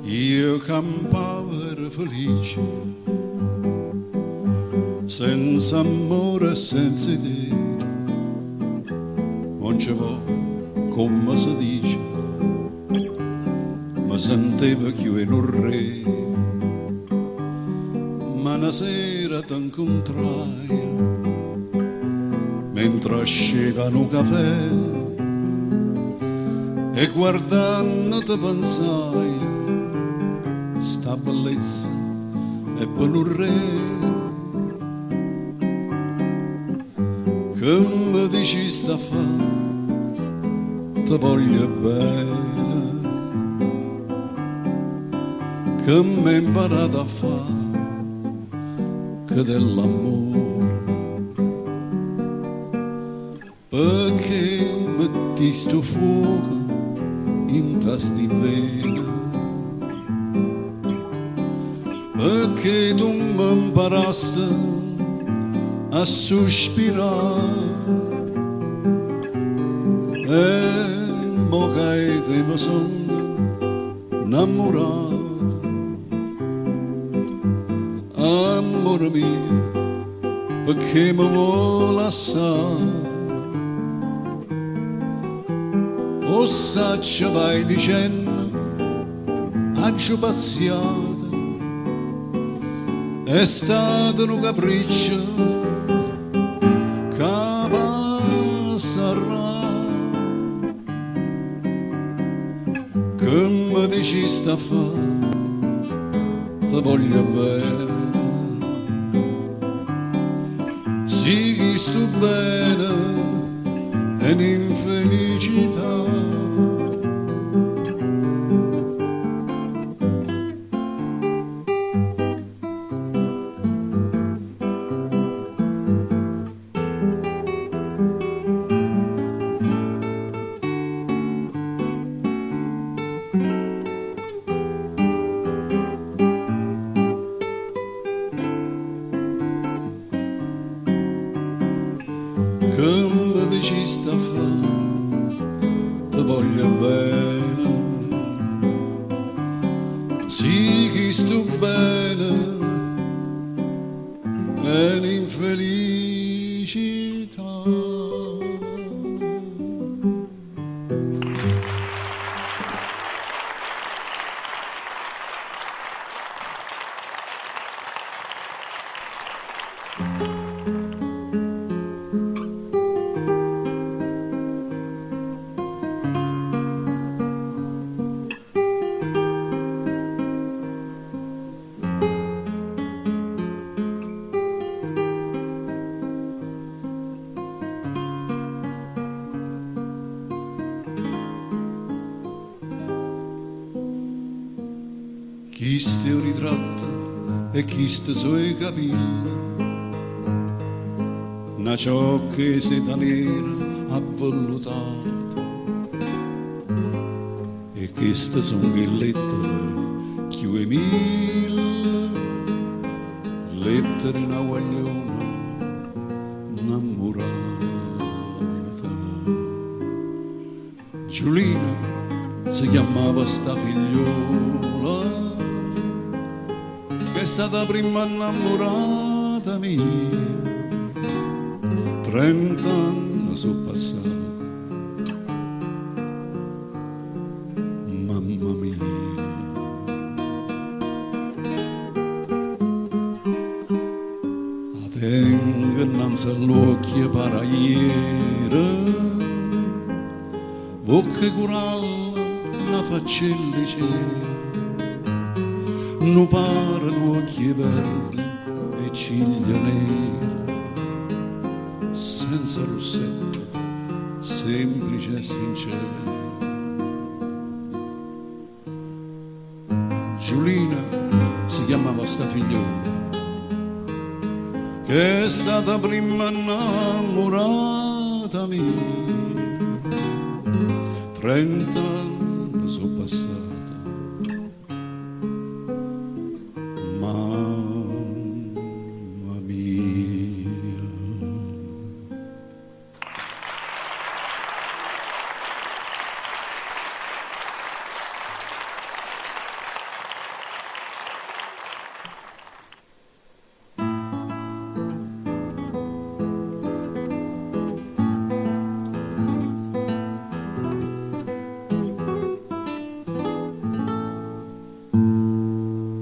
Io campavo ero felice, senza amore e senza te, non ci va come si dice, mi sentivo più in un re, ma una sera ti incontrai, mentre scevano un caffè, e guardando ti pensai, sta bellezza è per un re, che mi dici sta a fa, ti voglio bene, che mi hai imparato a fare, che dell'amore, perché metti sto fuoco in tasti vena, perché tu mi imparaste a sospirare, e mo che te mi sono innamorato, amore mio, perché mi vuole assai, o saccia vai dicendo, agio paziato, è stato un capriccio che passerà, che mi dici sta a fa, ti voglio bene, sì che sto bene è un'infelicità. Che mi dici sta a fa, ti voglio bene, sì che sto bene, è un'infelicità. Chi ste un ritratto e chi ste sui capelli, una ciocca seta nera avvellutata, e queste sono che lettere più e mille, lettere una guagliona innamorata. Giulina si chiamava sta figliola, che è stata prima innamorata mia, 30 anni sono passati, mamma mia. La tengo innanzi all'occhio paraiera, bocca curalla, una faccella c'era, non pare d'occhi verdi e ciglia nere, senza rossetto, semplice e sincero. Giulina si chiamava sta figliona, che è stata prima innamorata mia. 30 anni sono passati, mamma mia.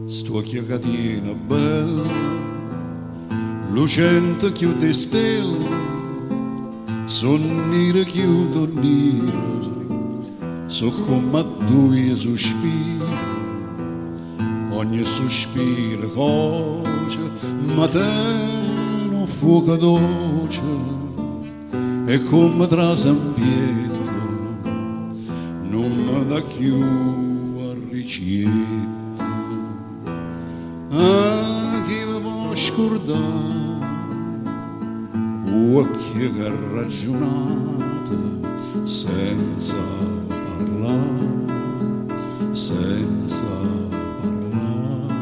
Sto chiacchierina bella, lucente chiude stelle, sonnire chiudo nero, so come due sospiri, ogni sospiro coce, ma te non fuoco dolce, e come tra Pietro, non mi dà più a ricetta. Ah, chi mi può scordare, occhi che ragionate senza parlare, senza parlare.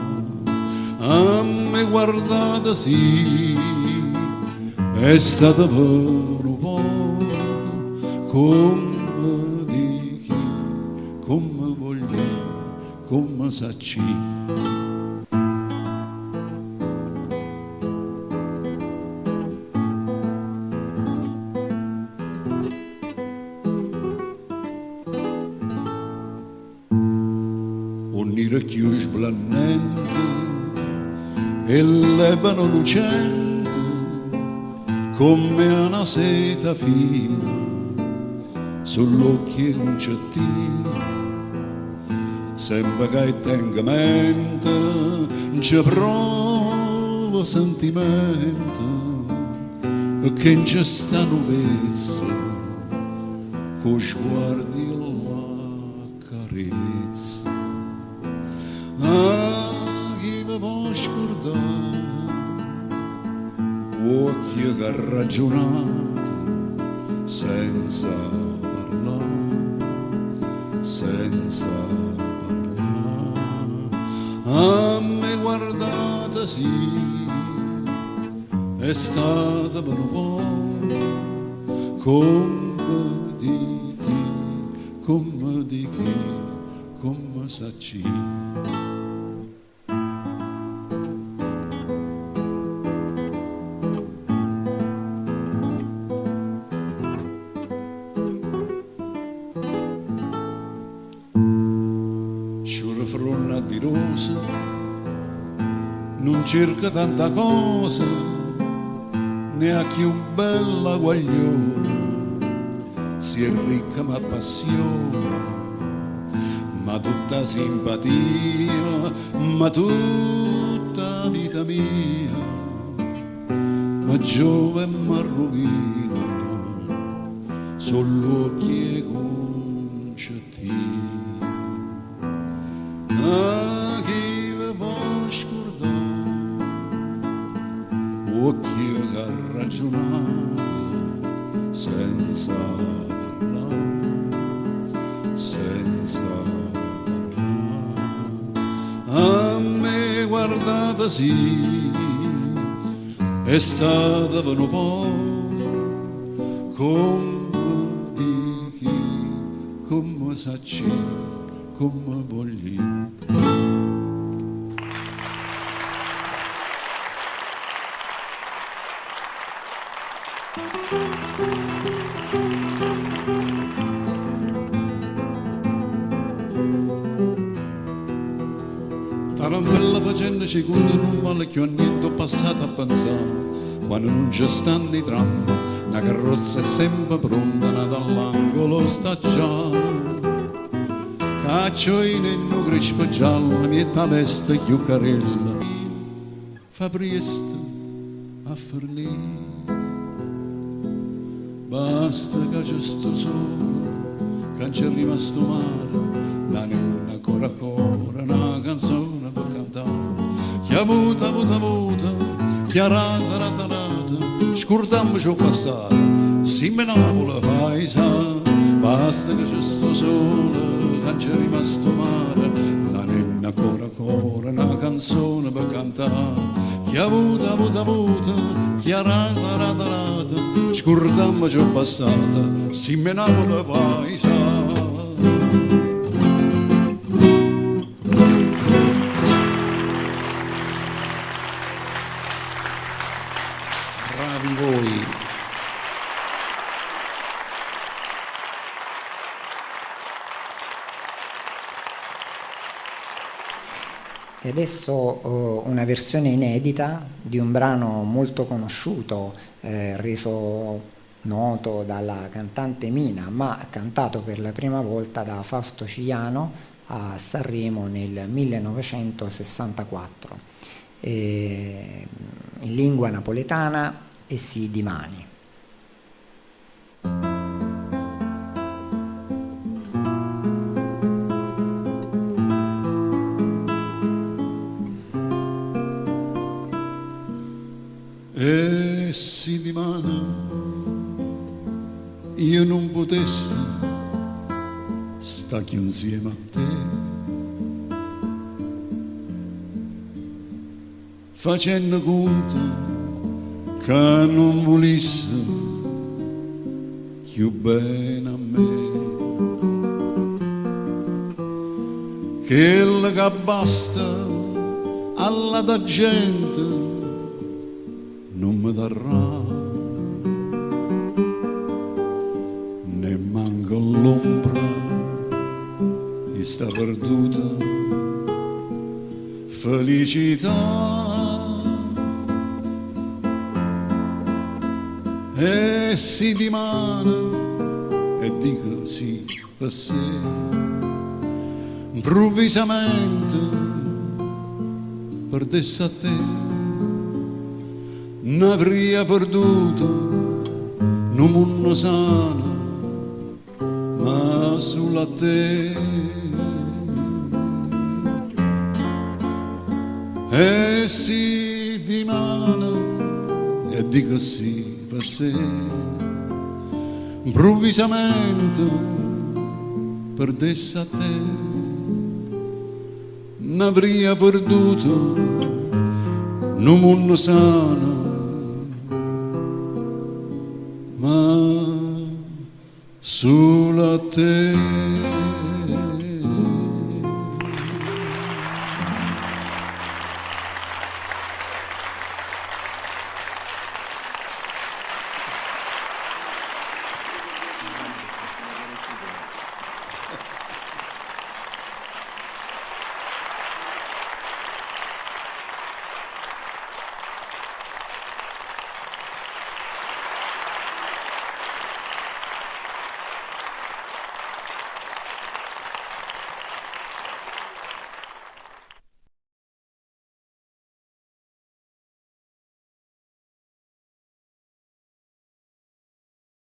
A me guardate sì, è stata per un po', come di chi, come voglio, come sacci. Unire chiuso blanente e l'ebano lucente come una seta fina sull'occhio concettina. Sembra che tenga mente, ci provo sentimento, che non ci sta nuvezza, con sguardi la carezza. Ah, chi mi può scordare, occhi che ragionate senza parlare, senza parlare. A me guardate sì, è stata per un po', come di chi, come di chi, come sacci. Fronna di rose, non cerca tanta cosa, neanche più bella guagliona, si è ricca ma passione, ma tutta simpatia, ma tutta vita mia, ma giove ma rovina, solo occhi e concettina. Ah, chi mi può scordare, occhi che ragionate senza parlare, senza parlare. A me guardate sì, è stata per un po', come di chi, come sacci, come voglio. Tarantella facendoci conto non vale più a niente, ho passato a pensare, quando non ci stanno i tram, la carrozza è sempre pronta, dall'angolo sta già. Caccioine e no crespa gialla, mietta veste chiuccarella, fa presto a fornire. Basta che c'è sto sole, che c'è rimasto mare, la nonna ancora ancora una canzone per cantare. Chi ha avuto, chiarata, ratanata, scordammo ciò passato, si menava paesa, basta che c'è sto sole, che c'è rimasto mare, la nenna ancora ancora, una canzone per cantare, chi ha avuto, chiarata, ratanata, scordammo ciò passato, si menava paesa. Bravi voi. E adesso una versione inedita di un brano molto conosciuto, reso noto dalla cantante Mina, ma cantato per la prima volta da Fausto Cigliano a Sanremo nel 1964, in lingua napoletana e si di mani. E si di mano io non potessi stare insieme a te, facendo conto che non volesse più bene a me, che che basta alla da gente non mi darà, ne manca l'ombra e sta perduta felicità. E si dimana e dico sì per sé, improvvisamente perdesse a te. N'avrei perduto non mondo sana, ma sulla te. E si dimana e dico sì per sé, improvvisamente perdesse a te. N'avrei perduto non mondo sana, ma sulla te.